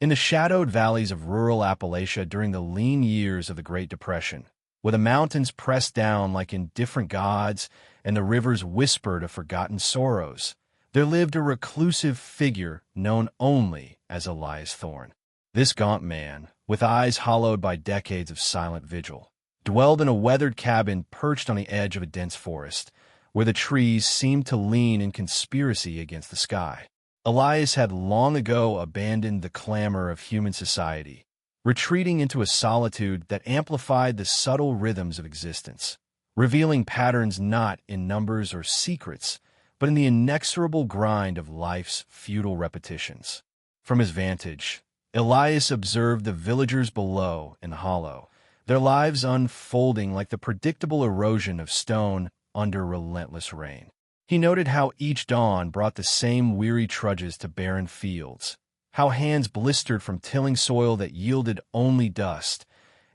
In the shadowed valleys of rural Appalachia during the lean years of the Great Depression, where the mountains pressed down like indifferent gods and the rivers whispered of forgotten sorrows, there lived a reclusive figure known only as Elias Thorne. This gaunt man, with eyes hollowed by decades of silent vigil, dwelled in a weathered cabin perched on the edge of a dense forest, where the trees seemed to lean in conspiracy against the sky. Elias had long ago abandoned the clamor of human society, retreating into a solitude that amplified the subtle rhythms of existence, revealing patterns not in numbers or secrets, but in the inexorable grind of life's futile repetitions. From his vantage, Elias observed the villagers below in the hollow, their lives unfolding like the predictable erosion of stone under relentless rain. He noted how each dawn brought the same weary trudges to barren fields, how hands blistered from tilling soil that yielded only dust,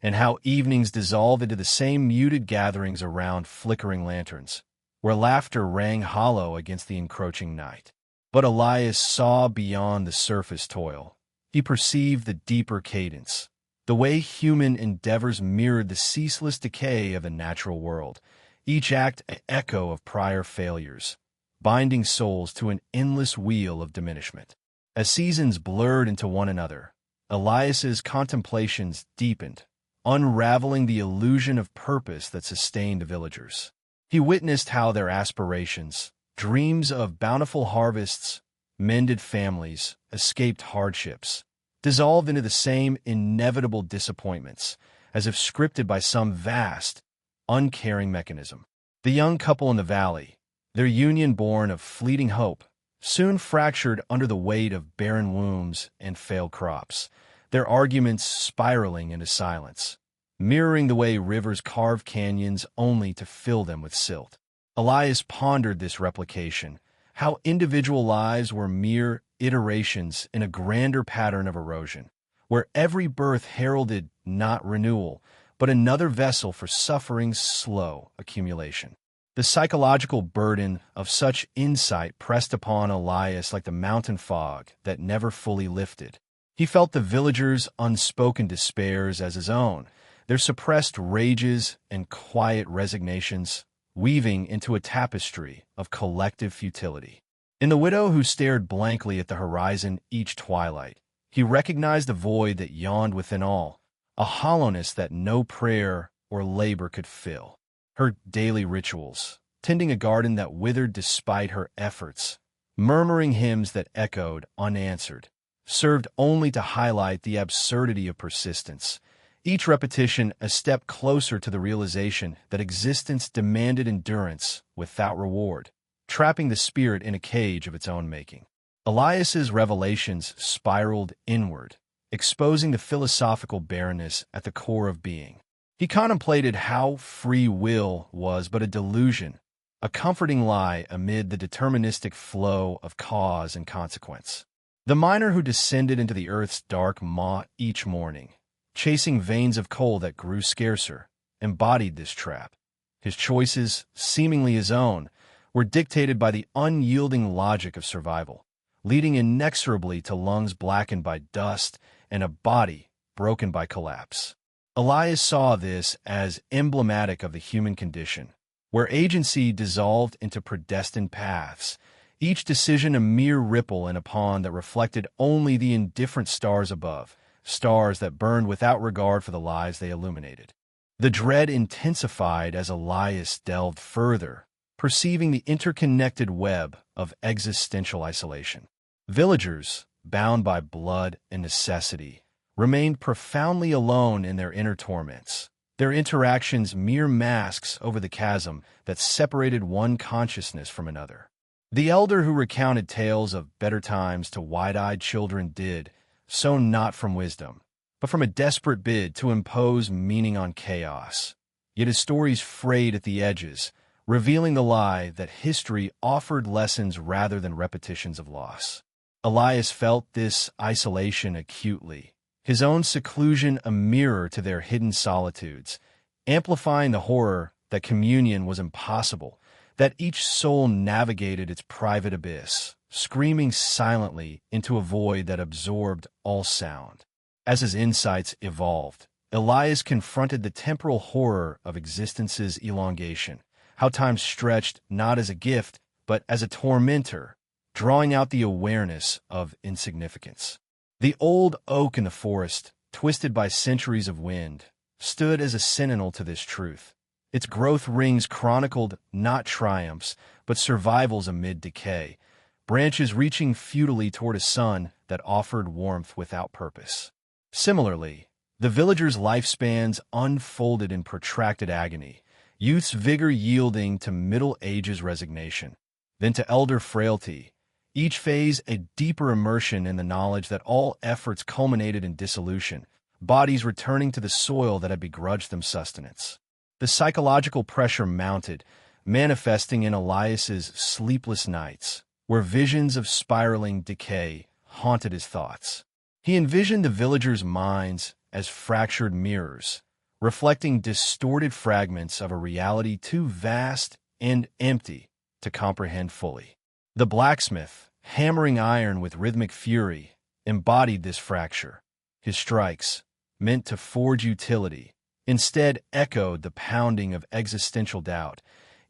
and how evenings dissolved into the same muted gatherings around flickering lanterns, where laughter rang hollow against the encroaching night. But Elias saw beyond the surface toil. He perceived the deeper cadence, the way human endeavors mirrored the ceaseless decay of the natural world, each act an echo of prior failures, binding souls to an endless wheel of diminishment. As seasons blurred into one another, Elias's contemplations deepened, unraveling the illusion of purpose that sustained the villagers. He witnessed how their aspirations, dreams of bountiful harvests, mended families, escaped hardships, dissolved into the same inevitable disappointments, as if scripted by some vast, uncaring mechanism. The young couple in the valley, their union born of fleeting hope, soon fractured under the weight of barren wombs and failed crops, their arguments spiraling into silence, mirroring the way rivers carve canyons only to fill them with silt. Elias pondered this replication, how individual lives were mere iterations in a grander pattern of erosion, where every birth heralded not renewal, but another vessel for suffering's slow accumulation. The psychological burden of such insight pressed upon Elias like the mountain fog that never fully lifted. He felt the villagers' unspoken despairs as his own, their suppressed rages and quiet resignations, weaving into a tapestry of collective futility. In the widow who stared blankly at the horizon each twilight, he recognized the void that yawned within all, a hollowness that no prayer or labor could fill. Her daily rituals, tending a garden that withered despite her efforts, murmuring hymns that echoed unanswered, served only to highlight the absurdity of persistence, each repetition a step closer to the realization that existence demanded endurance without reward, trapping the spirit in a cage of its own making. Elias's revelations spiraled inward, exposing the philosophical barrenness at the core of being. He contemplated how free will was but a delusion, a comforting lie amid the deterministic flow of cause and consequence. The miner who descended into the earth's dark maw each morning, chasing veins of coal that grew scarcer, embodied this trap. His choices, seemingly his own, were dictated by the unyielding logic of survival, leading inexorably to lungs blackened by dust and a body broken by collapse. Elias saw this as emblematic of the human condition, where agency dissolved into predestined paths, each decision a mere ripple in a pond that reflected only the indifferent stars above, stars that burned without regard for the lives they illuminated. The dread intensified as Elias delved further, perceiving the interconnected web of existential isolation. Villagers, bound by blood and necessity, remained profoundly alone in their inner torments, their interactions mere masks over the chasm that separated one consciousness from another. The elder who recounted tales of better times to wide-eyed children did so not from wisdom, but from a desperate bid to impose meaning on chaos. Yet his stories frayed at the edges, revealing the lie that history offered lessons rather than repetitions of loss. Elias felt this isolation acutely, his own seclusion a mirror to their hidden solitudes, amplifying the horror that communion was impossible, that each soul navigated its private abyss, screaming silently into a void that absorbed all sound. As his insights evolved, Elias confronted the temporal horror of existence's elongation, how time stretched not as a gift, but as a tormentor, drawing out the awareness of insignificance. The old oak in the forest, twisted by centuries of wind, stood as a sentinel to this truth. Its growth rings chronicled not triumphs, but survivals amid decay, branches reaching futilely toward a sun that offered warmth without purpose. Similarly, the villagers' lifespans unfolded in protracted agony, youth's vigor yielding to middle age's resignation, then to elder frailty, each phase a deeper immersion in the knowledge that all efforts culminated in dissolution, bodies returning to the soil that had begrudged them sustenance. The psychological pressure mounted, manifesting in Elias's sleepless nights, where visions of spiraling decay haunted his thoughts. He envisioned the villagers' minds as fractured mirrors, reflecting distorted fragments of a reality too vast and empty to comprehend fully. The blacksmith, hammering iron with rhythmic fury, embodied this fracture. His strikes, meant to forge utility, instead echoed the pounding of existential doubt,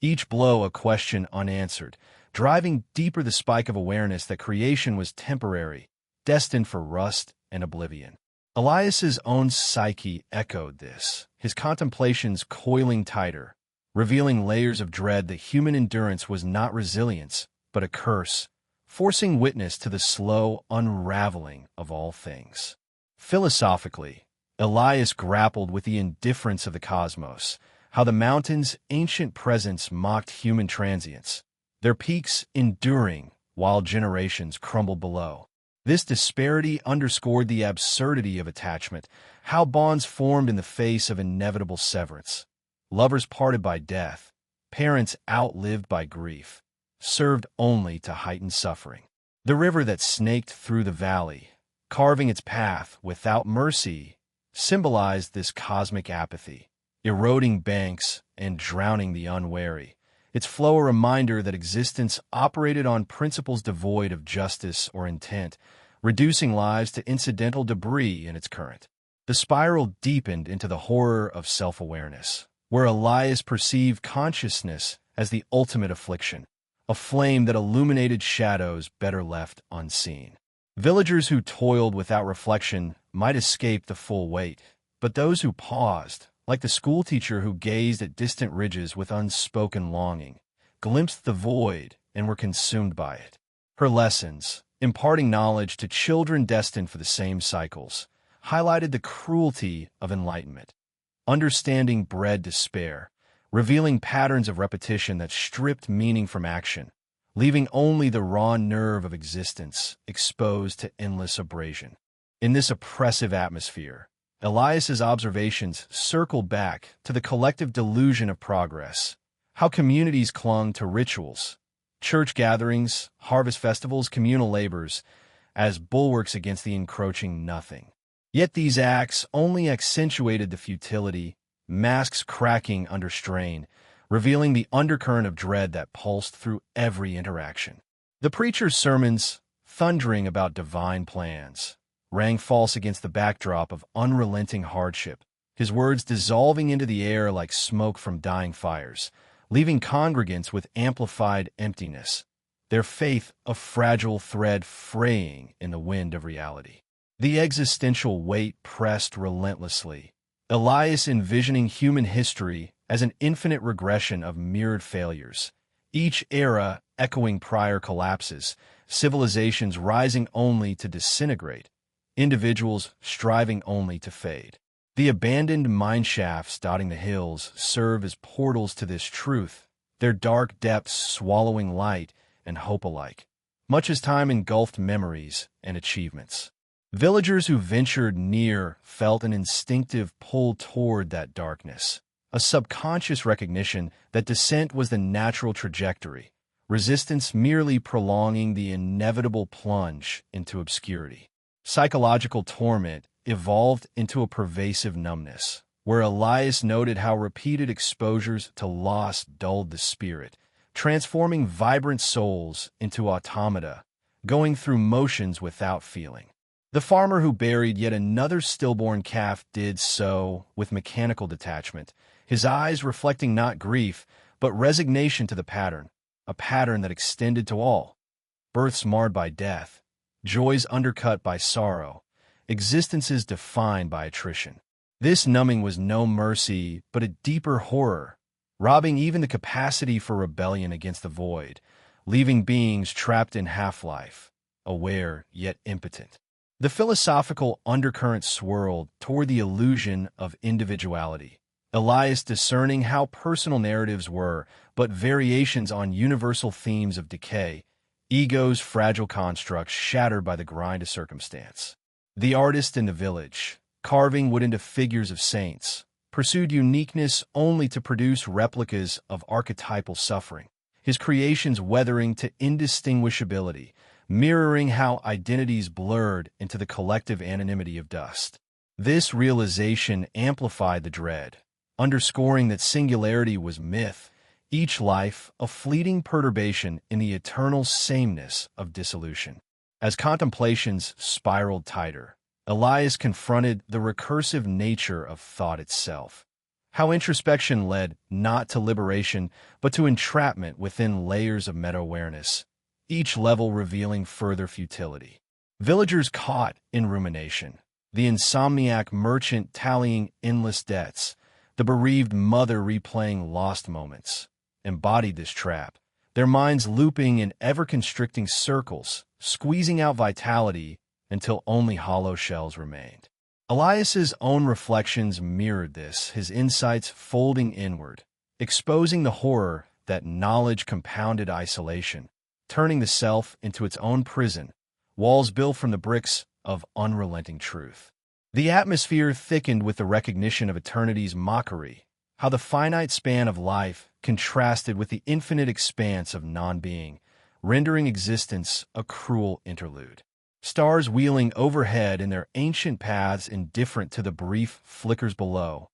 each blow a question unanswered, driving deeper the spike of awareness that creation was temporary, destined for rust and oblivion. Elias's own psyche echoed this, his contemplations coiling tighter, revealing layers of dread that human endurance was not resilience, but a curse, forcing witness to the slow unraveling of all things. Philosophically, Elias grappled with the indifference of the cosmos, how the mountains' ancient presence mocked human transience, their peaks enduring while generations crumbled below. This disparity underscored the absurdity of attachment, how bonds formed in the face of inevitable severance. Lovers parted by death, parents outlived by grief, served only to heighten suffering. The river that snaked through the valley, carving its path without mercy, symbolized this cosmic apathy, eroding banks and drowning the unwary, its flow a reminder that existence operated on principles devoid of justice or intent, reducing lives to incidental debris in its current. The spiral deepened into the horror of self-awareness, where Elias perceived consciousness as the ultimate affliction, a flame that illuminated shadows better left unseen. Villagers who toiled without reflection might escape the full weight, but those who paused, like the schoolteacher who gazed at distant ridges with unspoken longing, glimpsed the void and were consumed by it. Her lessons, imparting knowledge to children destined for the same cycles, highlighted the cruelty of enlightenment. Understanding bred despair, revealing patterns of repetition that stripped meaning from action, leaving only the raw nerve of existence exposed to endless abrasion. In this oppressive atmosphere, Elias's observations circled back to the collective delusion of progress, how communities clung to rituals, church gatherings, harvest festivals, communal labors, as bulwarks against the encroaching nothing. Yet these acts only accentuated the futility, masks cracking under strain, revealing the undercurrent of dread that pulsed through every interaction. The preacher's sermons, thundering about divine plans, rang false against the backdrop of unrelenting hardship, his words dissolving into the air like smoke from dying fires, leaving congregants with amplified emptiness, their faith a fragile thread fraying in the wind of reality. The existential weight pressed relentlessly, Elias envisioning human history as an infinite regression of mirrored failures, each era echoing prior collapses, civilizations rising only to disintegrate, individuals striving only to fade. The abandoned mineshafts dotting the hills serve as portals to this truth, their dark depths swallowing light and hope alike, much as time engulfed memories and achievements. Villagers who ventured near felt an instinctive pull toward that darkness, a subconscious recognition that descent was the natural trajectory, resistance merely prolonging the inevitable plunge into obscurity. Psychological torment evolved into a pervasive numbness, where Elias noted how repeated exposures to loss dulled the spirit, transforming vibrant souls into automata going through motions without feeling. The farmer who buried yet another stillborn calf did so with mechanical detachment, his eyes reflecting not grief, but resignation to the pattern, a pattern that extended to all. Births marred by death, joys undercut by sorrow, existences defined by attrition. This numbing was no mercy, but a deeper horror, robbing even the capacity for rebellion against the void, leaving beings trapped in half-life, aware yet impotent. The philosophical undercurrent swirled toward the illusion of individuality, Elias discerning how personal narratives were but variations on universal themes of decay, ego's fragile constructs shattered by the grind of circumstance. The artist in the village, carving wood into figures of saints, pursued uniqueness only to produce replicas of archetypal suffering, his creations weathering to indistinguishability, mirroring how identities blurred into the collective anonymity of dust. This realization amplified the dread, underscoring that singularity was myth, each life a fleeting perturbation in the eternal sameness of dissolution. As contemplations spiraled tighter, Elias confronted the recursive nature of thought itself, how introspection led not to liberation but to entrapment within layers of meta-awareness, each level revealing further futility. Villagers caught in rumination, the insomniac merchant tallying endless debts, the bereaved mother replaying lost moments, embodied this trap, their minds looping in ever-constricting circles, squeezing out vitality until only hollow shells remained. Elias's own reflections mirrored this, his insights folding inward, exposing the horror that knowledge compounded isolation, turning the self into its own prison, walls built from the bricks of unrelenting truth. The atmosphere thickened with the recognition of eternity's mockery, how the finite span of life contrasted with the infinite expanse of non-being, rendering existence a cruel interlude. Stars wheeling overhead in their ancient paths indifferent to the brief flickers below,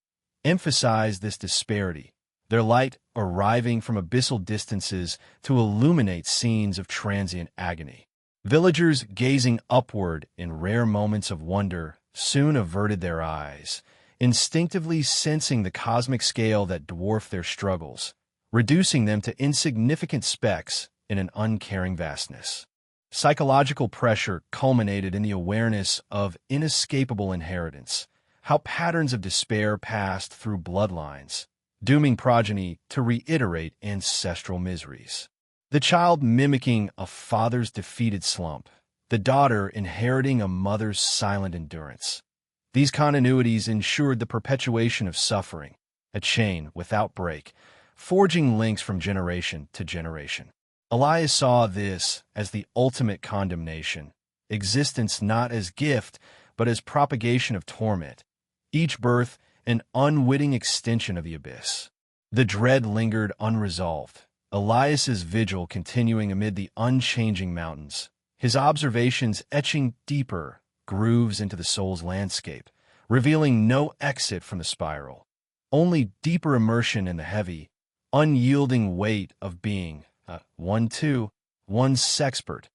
emphasized this disparity, their light arriving from abyssal distances to illuminate scenes of transient agony. Villagers gazing upward in rare moments of wonder soon averted their eyes, instinctively sensing the cosmic scale that dwarfed their struggles, reducing them to insignificant specks in an uncaring vastness. Psychological pressure culminated in the awareness of inescapable inheritance, how patterns of despair passed through bloodlines, dooming progeny to reiterate ancestral miseries. The child mimicking a father's defeated slump, the daughter inheriting a mother's silent endurance. These continuities ensured the perpetuation of suffering, a chain without break, forging links from generation to generation. Elias saw this as the ultimate condemnation, existence not as gift, but as propagation of torment, each birth an unwitting extension of the abyss. The dread lingered unresolved, Elias's vigil continuing amid the unchanging mountains, his observations etching deeper grooves into the soul's landscape, revealing no exit from the spiral, only deeper immersion in the heavy, unyielding weight of being, one sexpert,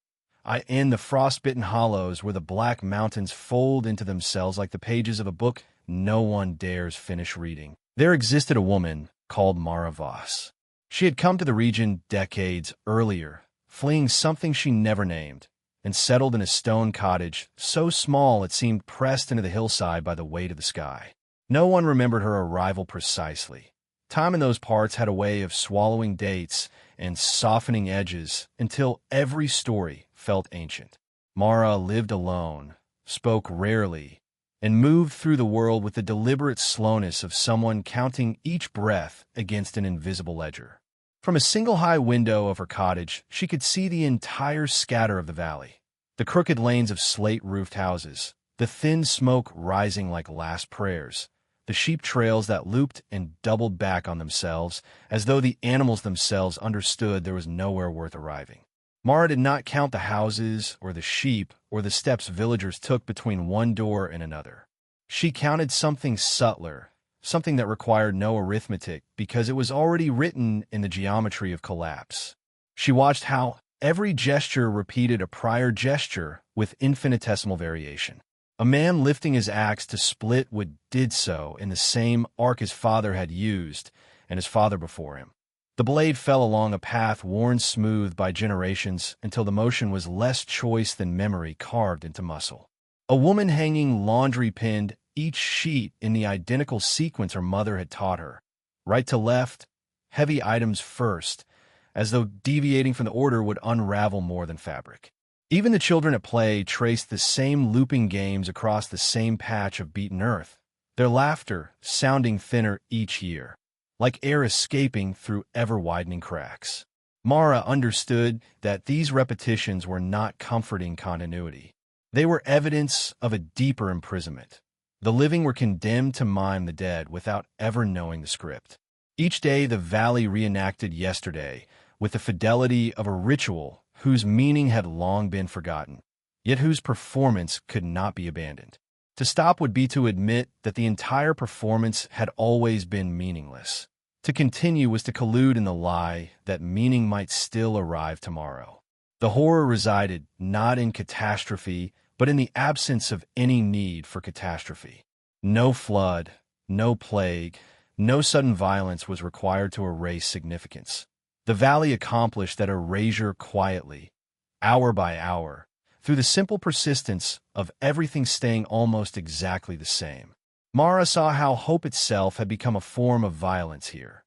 in the frostbitten hollows where the black mountains fold into themselves like the pages of a book no one dares finish reading. There existed a woman called Mara Voss. She had come to the region decades earlier, fleeing something she never named, and settled in a stone cottage so small it seemed pressed into the hillside by the weight of the sky. No one remembered her arrival precisely. Time in those parts had a way of swallowing dates and softening edges until every story felt ancient. Mara lived alone, spoke rarely, and moved through the world with the deliberate slowness of someone counting each breath against an invisible ledger. From a single high window of her cottage, she could see the entire scatter of the valley, the crooked lanes of slate-roofed houses, the thin smoke rising like last prayers, the sheep trails that looped and doubled back on themselves, as though the animals themselves understood there was nowhere worth arriving. Mara did not count the houses or the sheep or the steps villagers took between one door and another. She counted something subtler, something that required no arithmetic because it was already written in the geometry of collapse. She watched how, Every gesture repeated a prior gesture with infinitesimal variation. A man lifting his axe to split wood did so in the same arc his father had used and his father before him. The blade fell along a path worn smooth by generations until the motion was less choice than memory carved into muscle. A woman hanging laundry pinned each sheet in the identical sequence her mother had taught her. Right to left, heavy items first, as though deviating from the order would unravel more than fabric. Even the children at play traced the same looping games across the same patch of beaten earth, their laughter sounding thinner each year, like air escaping through ever-widening cracks. Mara understood that these repetitions were not comforting continuity. They were evidence of a deeper imprisonment. The living were condemned to mime the dead without ever knowing the script. Each day the valley reenacted yesterday with the fidelity of a ritual whose meaning had long been forgotten, yet whose performance could not be abandoned. To stop would be to admit that the entire performance had always been meaningless. To continue was to collude in the lie that meaning might still arrive tomorrow. The horror resided not in catastrophe, but in the absence of any need for catastrophe. No flood, no plague, no sudden violence was required to erase significance. The valley accomplished that erasure quietly, hour by hour, through the simple persistence of everything staying almost exactly the same. Mara saw how hope itself had become a form of violence here.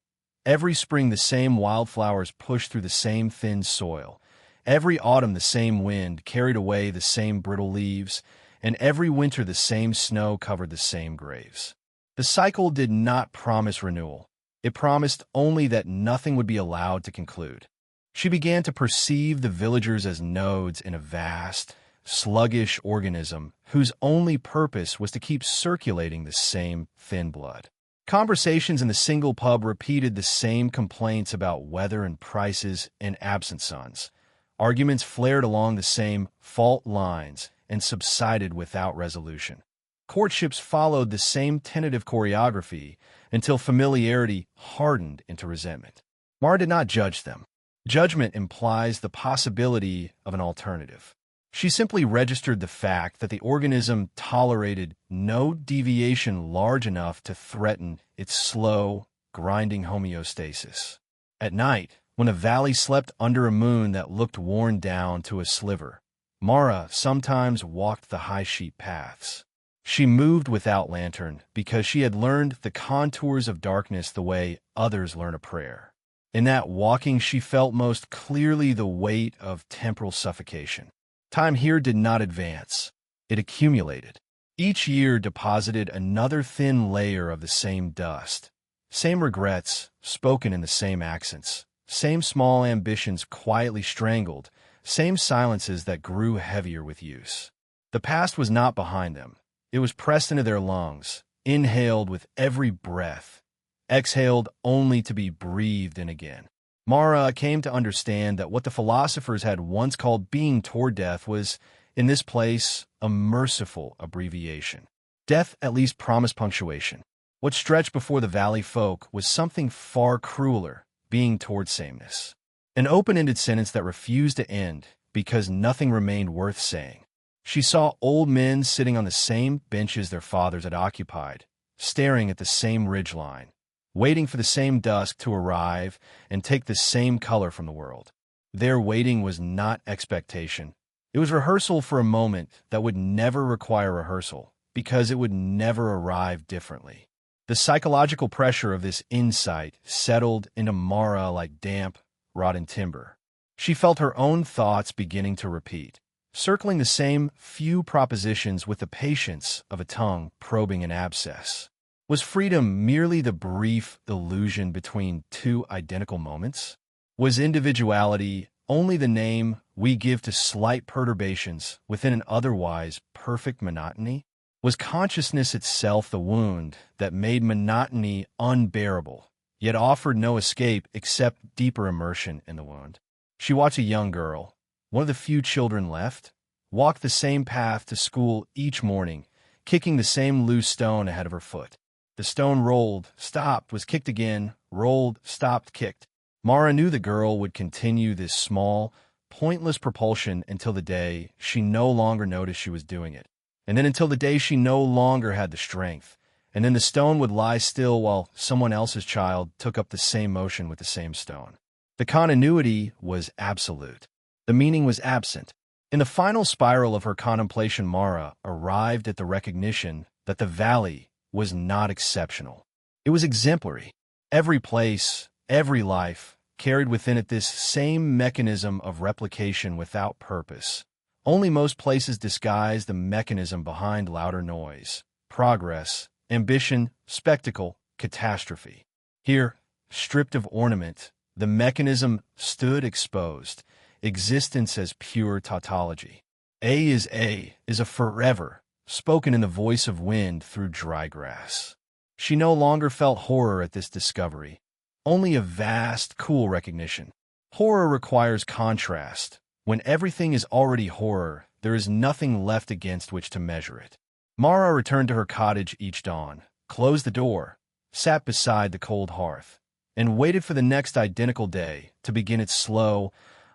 Every spring the same wildflowers pushed through the same thin soil. Every autumn the same wind carried away the same brittle leaves, and every winter the same snow covered the same graves. The cycle did not promise renewal. It promised only that nothing would be allowed to conclude. She began to perceive the villagers as nodes in a vast, sluggish organism whose only purpose was to keep circulating the same thin blood. Conversations in the single pub repeated the same complaints about weather and prices and absent sons. Arguments flared along the same fault lines and subsided without resolution. Courtships followed the same tentative choreography until familiarity hardened into resentment. Mara did not judge them. Judgment implies the possibility of an alternative. She simply registered the fact that the organism tolerated no deviation large enough to threaten its slow, grinding homeostasis. At night, when the valley slept under a moon that looked worn down to a sliver, Mara sometimes walked the high-sheet paths. She moved without lantern because she had learned the contours of darkness the way others learn a prayer. In that walking, she felt most clearly the weight of temporal suffocation. Time here did not advance. It accumulated. Each year deposited another thin layer of the same dust. Same regrets, spoken in the same accents. Same small ambitions quietly strangled. Same silences that grew heavier with use. The past was not behind them. It was pressed into their lungs, inhaled with every breath, exhaled only to be breathed in again. Mara came to understand that what the philosophers had once called being toward death was, in this place, a merciful abbreviation. Death at least promised punctuation. What stretched before the valley folk was something far crueler, being toward sameness. An open-ended sentence that refused to end because nothing remained worth saying. She saw old men sitting on the same benches their fathers had occupied, staring at the same ridgeline, waiting for the same dusk to arrive and take the same color from the world. Their waiting was not expectation. It was rehearsal for a moment that would never require rehearsal, because it would never arrive differently. The psychological pressure of this insight settled into Mara like damp, rotten timber. She felt her own thoughts beginning to repeat, circling the same few propositions with the patience of a tongue probing an abscess. Was freedom merely the brief illusion between two identical moments? Was individuality only the name we give to slight perturbations within an otherwise perfect monotony? Was consciousness itself the wound that made monotony unbearable, yet offered no escape except deeper immersion in the wound? She watched a young girl, one of the few children left, walk the same path to school each morning, kicking the same loose stone ahead of her foot. The stone rolled, stopped, was kicked again, rolled, stopped, kicked. Mara knew the girl would continue this small, pointless propulsion until the day she no longer noticed she was doing it, and then until the day she no longer had the strength, and then the stone would lie still while someone else's child took up the same motion with the same stone. The continuity was absolute. The meaning was absent. In the final spiral of her contemplation, Mara arrived at the recognition that the valley was not exceptional. It was exemplary. Every place, every life, carried within it this same mechanism of replication without purpose. Only most places disguise the mechanism behind louder noise, progress, ambition, spectacle, catastrophe. Here, stripped of ornament, the mechanism stood exposed, existence as pure tautology. A is a forever, spoken in the voice of wind through dry grass. She no longer felt horror at this discovery, only a vast, cool recognition. Horror requires contrast. When everything is already horror, there is nothing left against which to measure it. Mara returned to her cottage each dawn, closed the door, sat beside the cold hearth, and waited for the next identical day to begin its slow,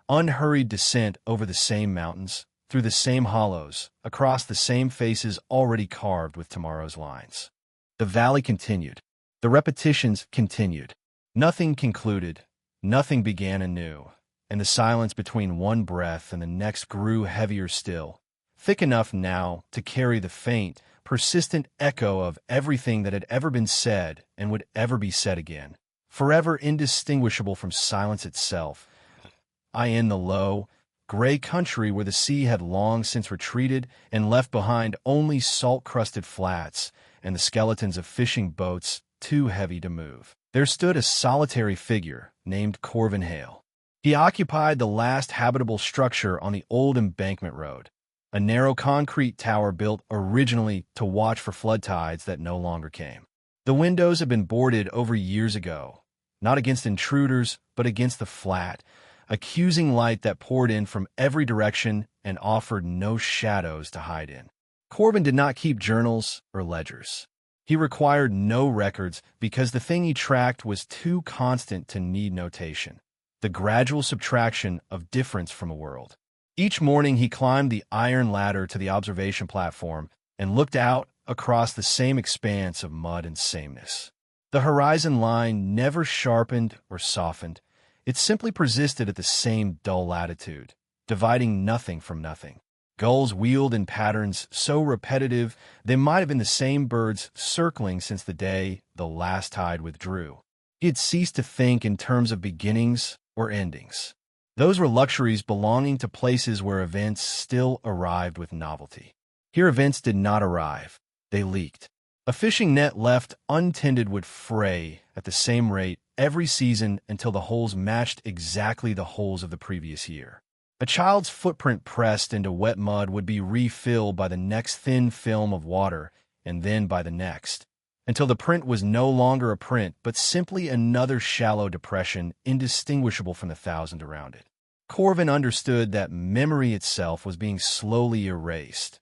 unhurried descent over the same mountains, through the same hollows, across the same faces already carved with tomorrow's lines. The valley continued. The repetitions continued. Nothing concluded, nothing began anew, and the silence between one breath and the next grew heavier still, thick enough now to carry the faint, persistent echo of everything that had ever been said and would ever be said again, forever indistinguishable from silence itself. In the low, gray country where the sea had long since retreated and left behind only salt-crusted flats and the skeletons of fishing boats too heavy to move, there stood a solitary figure named Corvin Hale. He occupied the last habitable structure on the old embankment road, a narrow concrete tower built originally to watch for flood tides that no longer came. The windows had been boarded over years ago, not against intruders, but against the flat, accusing light that poured in from every direction and offered no shadows to hide in. Corvin did not keep journals or ledgers. He required no records because the thing he tracked was too constant to need notation, the gradual subtraction of difference from a world. Each morning he climbed the iron ladder to the observation platform and looked out across the same expanse of mud and sameness. The horizon line never sharpened or softened. It simply persisted at the same dull latitude, dividing nothing from nothing. Gulls wheeled in patterns so repetitive they might have been the same birds circling since the day the last tide withdrew. He had ceased to think in terms of beginnings or endings. Those were luxuries belonging to places where events still arrived with novelty. Here events did not arrive. They leaked. A fishing net left untended would fray at the same rate every season until the holes matched exactly the holes of the previous year. A child's footprint pressed into wet mud would be refilled by the next thin film of water, and then by the next, until the print was no longer a print, but simply another shallow depression indistinguishable from the thousand around it. Corvin understood that memory itself was being slowly erased,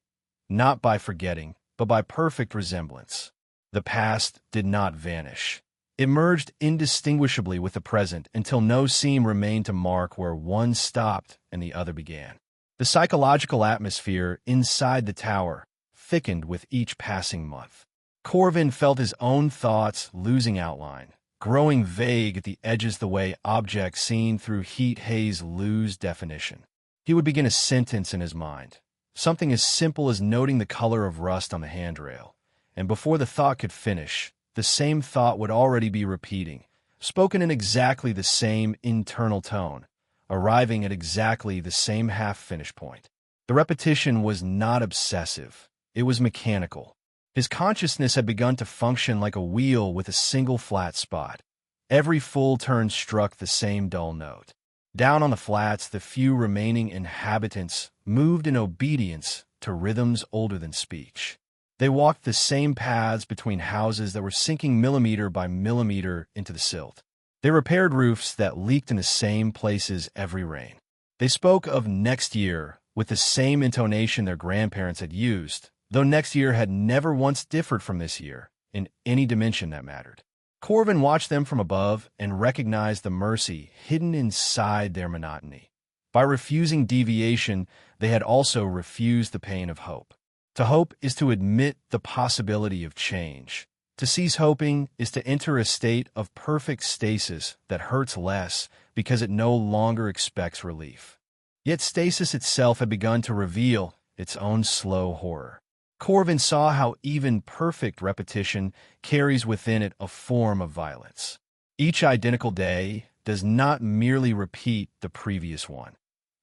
not by forgetting, but by perfect resemblance. The past did not vanish. It merged indistinguishably with the present until no seam remained to mark where one stopped and the other began. The psychological atmosphere inside the tower thickened with each passing month. Corvin felt his own thoughts losing outline, growing vague at the edges the way objects seen through heat haze lose definition. He would begin a sentence in his mind, something as simple as noting the color of rust on the handrail, and before the thought could finish, the same thought would already be repeating, spoken in exactly the same internal tone, arriving at exactly the same half-finish point. The repetition was not obsessive. It was mechanical. His consciousness had begun to function like a wheel with a single flat spot. Every full turn struck the same dull note. Down on the flats, the few remaining inhabitants moved in obedience to rhythms older than speech. They walked the same paths between houses that were sinking millimeter by millimeter into the silt. They repaired roofs that leaked in the same places every rain. They spoke of next year with the same intonation their grandparents had used, though next year had never once differed from this year, in any dimension that mattered. Corvin watched them from above and recognized the mercy hidden inside their monotony. By refusing deviation, they had also refused the pain of hope. To hope is to admit the possibility of change. To cease hoping is to enter a state of perfect stasis that hurts less because it no longer expects relief. Yet stasis itself had begun to reveal its own slow horror. Corvin saw how even perfect repetition carries within it a form of violence. Each identical day does not merely repeat the previous one.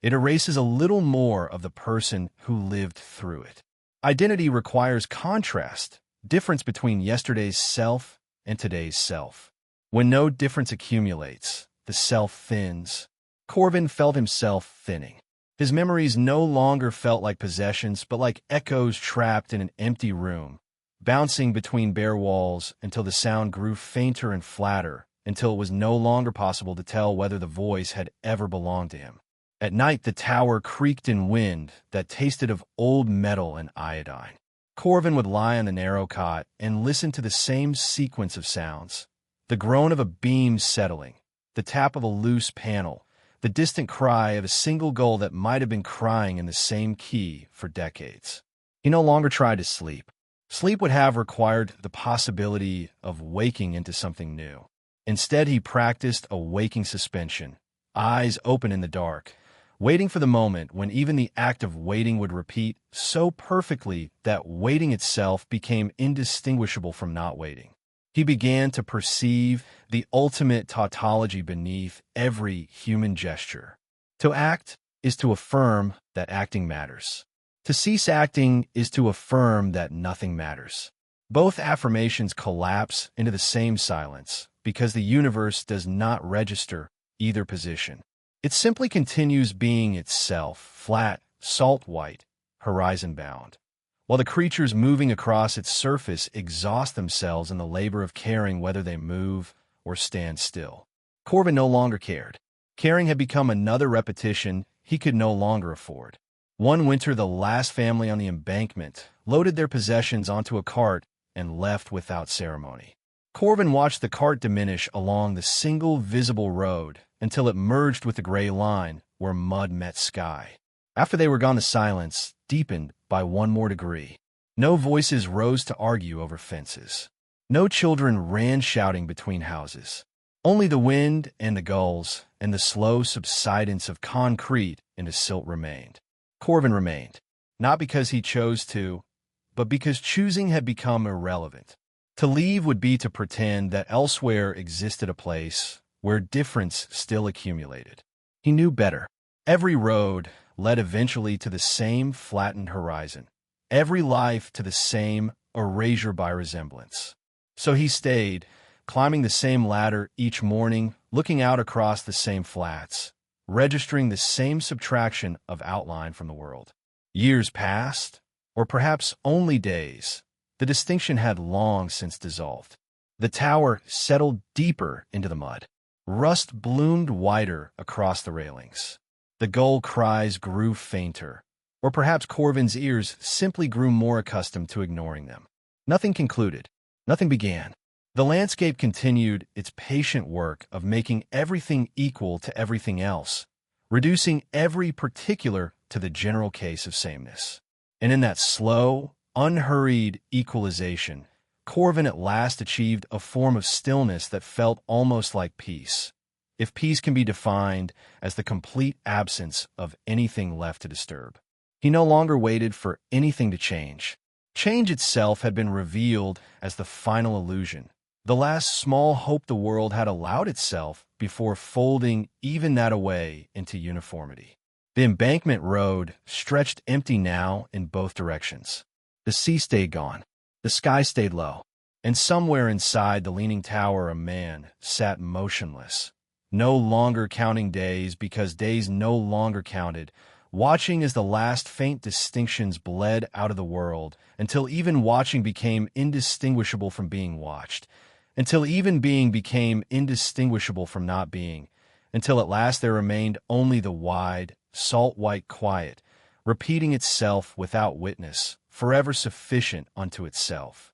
It erases a little more of the person who lived through it. Identity requires contrast, difference between yesterday's self and today's self. When no difference accumulates, the self thins. Corvin felt himself thinning. His memories no longer felt like possessions, but like echoes trapped in an empty room, bouncing between bare walls until the sound grew fainter and flatter, until it was no longer possible to tell whether the voice had ever belonged to him. At night, the tower creaked in wind that tasted of old metal and iodine. Corvin would lie on the narrow cot and listen to the same sequence of sounds: the groan of a beam settling, the tap of a loose panel, the distant cry of a single gull that might have been crying in the same key for decades. He no longer tried to sleep. Sleep would have required the possibility of waking into something new. Instead, he practiced a waking suspension, eyes open in the dark, waiting for the moment when even the act of waiting would repeat so perfectly that waiting itself became indistinguishable from not waiting. He began to perceive the ultimate tautology beneath every human gesture. To act is to affirm that acting matters. To cease acting is to affirm that nothing matters. Both affirmations collapse into the same silence because the universe does not register either position. It simply continues being itself, flat, salt-white, horizon-bound, while the creatures moving across its surface exhaust themselves in the labor of caring whether they move or stand still. Corvin no longer cared. Caring had become another repetition he could no longer afford. One winter, the last family on the embankment loaded their possessions onto a cart and left without ceremony. Corvin watched the cart diminish along the single visible road until it merged with the gray line where mud met sky. After they were gone, the silence deepened by one more degree. No voices rose to argue over fences. No children ran shouting between houses. Only the wind and the gulls and the slow subsidence of concrete into silt remained. Corvin remained, not because he chose to, but because choosing had become irrelevant. To leave would be to pretend that elsewhere existed a place where difference still accumulated. He knew better. Every road led eventually to the same flattened horizon, every life to the same erasure by resemblance. So he stayed, climbing the same ladder each morning, looking out across the same flats, registering the same subtraction of outline from the world. Years passed, or perhaps only days. The distinction had long since dissolved. The tower settled deeper into the mud. Rust bloomed wider across the railings. The gull cries grew fainter, or perhaps Corvin's ears simply grew more accustomed to ignoring them. Nothing concluded. Nothing began. The landscape continued its patient work of making everything equal to everything else, reducing every particular to the general case of sameness. And in that slow, unhurried equalization, Corvin at last achieved a form of stillness that felt almost like peace, if peace can be defined as the complete absence of anything left to disturb. He no longer waited for anything to change. Change itself had been revealed as the final illusion, the last small hope the world had allowed itself before folding even that away into uniformity. The embankment road stretched empty now in both directions. The sea stayed gone. The sky stayed low, and somewhere inside the leaning tower a man sat motionless, no longer counting days because days no longer counted, watching as the last faint distinctions bled out of the world, until even watching became indistinguishable from being watched, until even being became indistinguishable from not being, until at last there remained only the wide, salt-white quiet, repeating itself without witness, forever sufficient unto itself.